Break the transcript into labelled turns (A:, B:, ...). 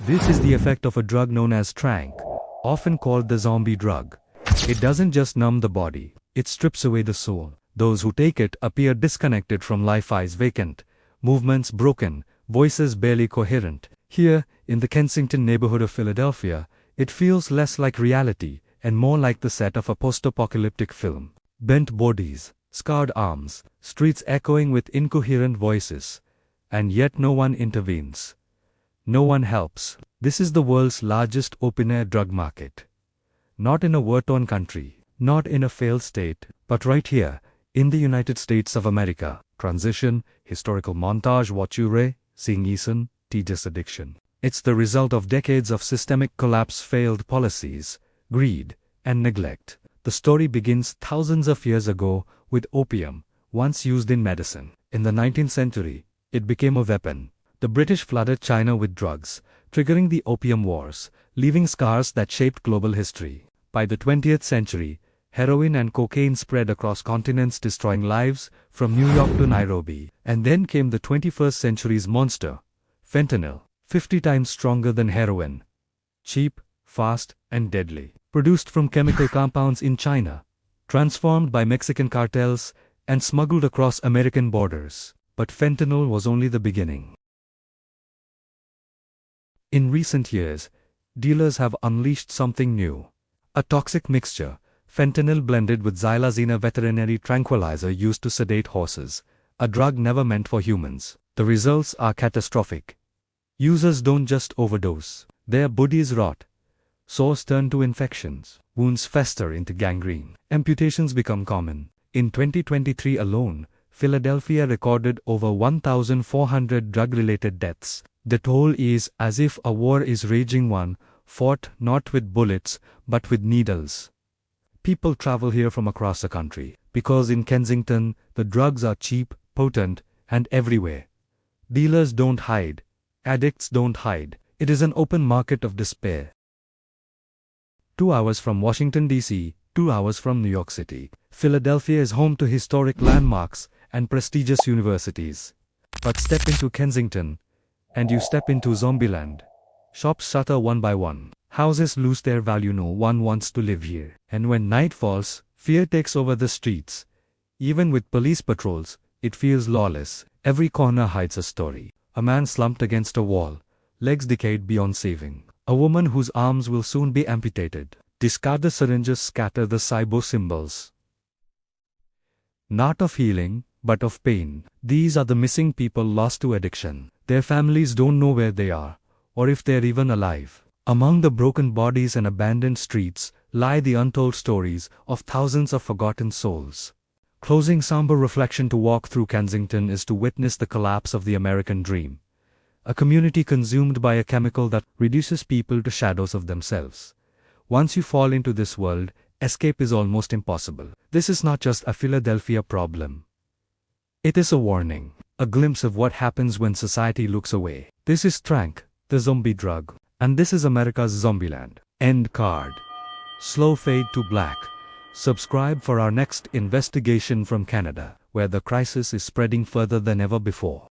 A: This is the effect of a drug known as Tranq, often called the zombie drug. It doesn't just numb the body, it strips away the soul. Those who take it appear disconnected from life, eyes vacant, movements broken, voices barely coherent. Here, in the Kensington neighborhood of Philadelphia, it feels less like reality and more like the set of a post-apocalyptic film. Bent bodies, scarred arms, streets echoing with incoherent voices. And yet no one intervenes. No one helps. This is the world's largest open-air drug market. Not in a war-torn country, not in a failed state, but right here, in the United States of America. Transition, historical montage, what you re, seeing Eason, tedious addiction. It's the result of decades of systemic collapse, failed policies, greed, and neglect. The story begins thousands of years ago with opium, once used in medicine. In the 19th century, it became a weapon. The British flooded China with drugs, triggering the Opium Wars, leaving scars that shaped global history. By the 20th century, heroin and cocaine spread across continents, destroying lives from New York to Nairobi. And then came the 21st century's monster, fentanyl, 50 times stronger than heroin. Cheap, fast, and deadly. Produced from chemical compounds in China, transformed by Mexican cartels, and smuggled across American borders. But fentanyl was only the beginning. In recent years, dealers have unleashed something new. A toxic mixture, fentanyl blended with xylazine, a veterinary tranquilizer used to sedate horses, a drug never meant for humans. The results are catastrophic. Users don't just overdose, their bodies rot. Sores turn to infections, wounds fester into gangrene. Amputations become common. In 2023 alone, Philadelphia recorded over 1,400 drug-related deaths. The toll is as if a war is raging, one fought not with bullets, but with needles. People travel here from across the country, because in Kensington, the drugs are cheap, potent, and everywhere. Dealers don't hide. Addicts don't hide. It is an open market of despair. 2 hours from Washington, D.C., 2 hours from New York City, Philadelphia is home to historic landmarks and prestigious universities. But step into Kensington, and you step into Zombieland. Shops shutter one by one. Houses lose their value, no one wants to live here. And when night falls, fear takes over the streets. Even with police patrols, it feels lawless. Every corner hides a story. A man slumped against a wall, legs decayed beyond saving. A woman whose arms will soon be amputated. Discarded syringes scatter the cybo symbols. Not of healing, but of pain. These are the missing people lost to addiction. Their families don't know where they are, or if they're even alive. Among the broken bodies and abandoned streets lie the untold stories of thousands of forgotten souls. Closing somber reflection: to walk through Kensington is to witness the collapse of the American dream. A community consumed by a chemical that reduces people to shadows of themselves. Once you fall into this world, escape is almost impossible. This is not just a Philadelphia problem. It is a warning, a glimpse of what happens when society looks away. This is Tranq, the zombie drug, and this is America's Zombieland. End card. Slow fade to black. Subscribe for our next investigation from Canada, where the crisis is spreading further than ever before.